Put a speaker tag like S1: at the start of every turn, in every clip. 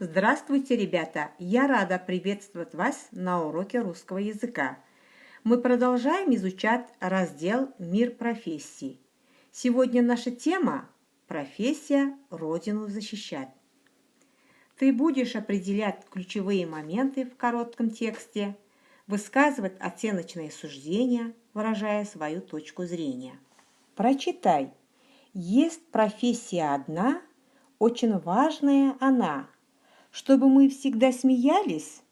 S1: Здравствуйте, ребята! Я рада приветствовать вас на уроке русского языка. Мы продолжаем изучать раздел «Мир профессий». Сегодня наша тема «Профессия Родину защищать». Ты будешь определять ключевые моменты в коротком тексте, высказывать оценочные суждения, выражая свою точку зрения. Прочитай. Есть профессия одна, очень важная она, чтобы мы всегда смеялись,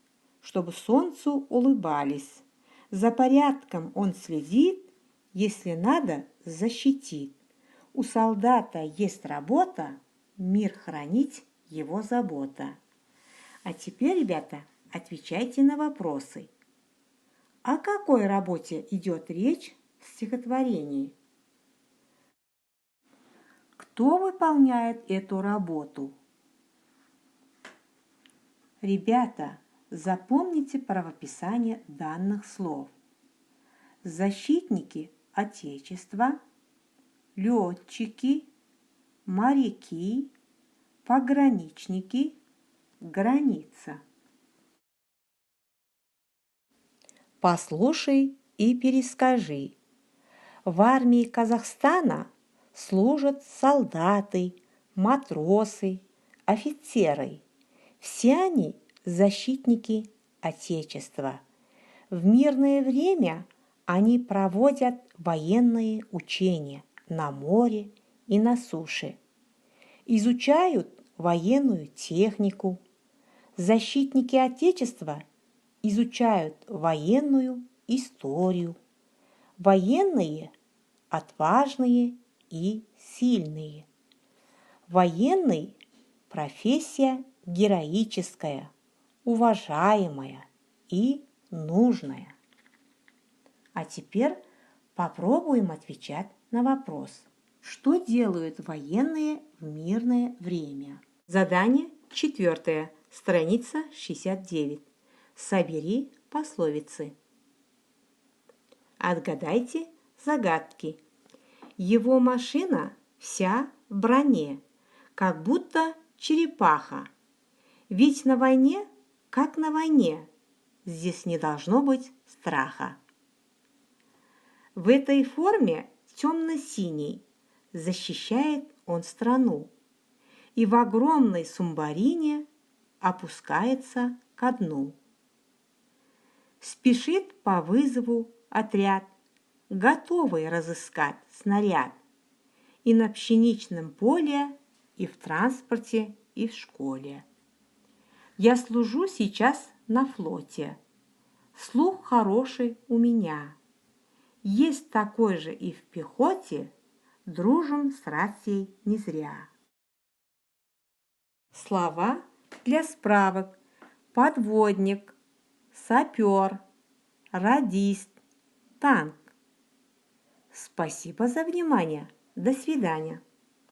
S1: чтобы солнцу улыбались. За порядком он следит, если надо, защитит. У солдата есть работа, мир хранить его забота. А теперь, ребята, отвечайте на вопросы. О какой работе идет речь в стихотворении? Кто выполняет эту работу? Ребята, запомните правописание данных слов. Защитники Отечества, летчики, моряки, пограничники, граница. Послушай и перескажи. В армии Казахстана служат солдаты, матросы, офицеры. Все они защитники Отечества. В мирное время они проводят военные учения на море и на суше. Изучают военную технику. Защитники Отечества изучают военную историю. Военные отважные и сильные. Военный – профессия героическая, уважаемая и нужная. А теперь попробуем отвечать на вопрос. Что делают военные в мирное время? Задание 4, страница 69. Собери пословицы. Отгадайте загадки. Его машина вся в броне, как будто черепаха. Ведь на войне, как на войне, здесь не должно быть страха. В этой форме темно-синий защищает он страну и в огромной субмарине опускается ко дну. Спешит по вызову отряд, готовый разыскать снаряд и на пшеничном поле, и в транспорте, и в школе. Я служу сейчас на флоте. Слух хороший у меня. Есть такой же и в пехоте, дружим с рацией не зря. Слова для справок. Подводник, сапер, радист, танк. Спасибо за внимание. До свидания.